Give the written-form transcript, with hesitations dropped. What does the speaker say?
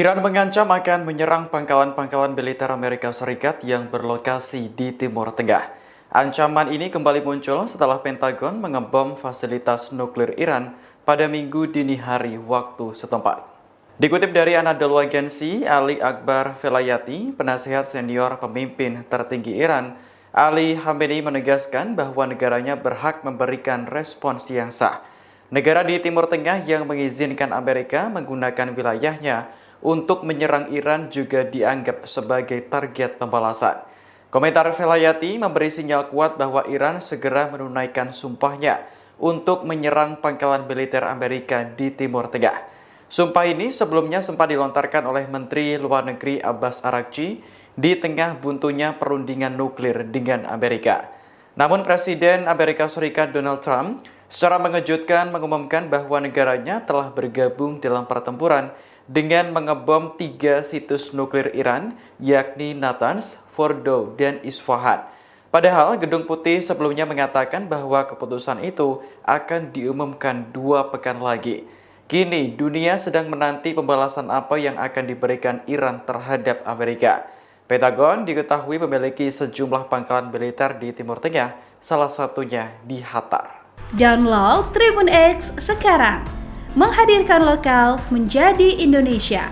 Iran mengancam akan menyerang pangkalan-pangkalan militer Amerika Serikat yang berlokasi di Timur Tengah. Ancaman ini kembali muncul setelah Pentagon mengebom fasilitas nuklir Iran pada Minggu dini hari waktu setempat. Dikutip dari Anadolu Agency, Ali Akbar Velayati, penasihat senior pemimpin tertinggi Iran, Ali Khamenei menegaskan bahwa negaranya berhak memberikan respons yang sah. Negara di Timur Tengah yang mengizinkan Amerika menggunakan wilayahnya untuk menyerang Iran juga dianggap sebagai target pembalasan. Komentar Velayati memberi sinyal kuat bahwa Iran segera menunaikan sumpahnya untuk menyerang pangkalan militer Amerika di Timur Tengah. Sumpah ini sebelumnya sempat dilontarkan oleh Menteri Luar Negeri Abbas Araghchi di tengah buntunya perundingan nuklir dengan Amerika. Namun Presiden Amerika Serikat Donald Trump secara mengejutkan mengumumkan bahwa negaranya telah bergabung dalam pertempuran dengan mengebom 3 situs nuklir Iran, yakni Natanz, Fordow, dan Isfahan. Padahal Gedung Putih sebelumnya mengatakan bahwa keputusan itu akan diumumkan 2 pekan lagi. Kini dunia sedang menanti pembalasan apa yang akan diberikan Iran terhadap Amerika. Pentagon diketahui memiliki sejumlah pangkalan militer di Timur Tengah, salah satunya di Qatar. Download Tribun X sekarang, menghadirkan lokal menjadi Indonesia.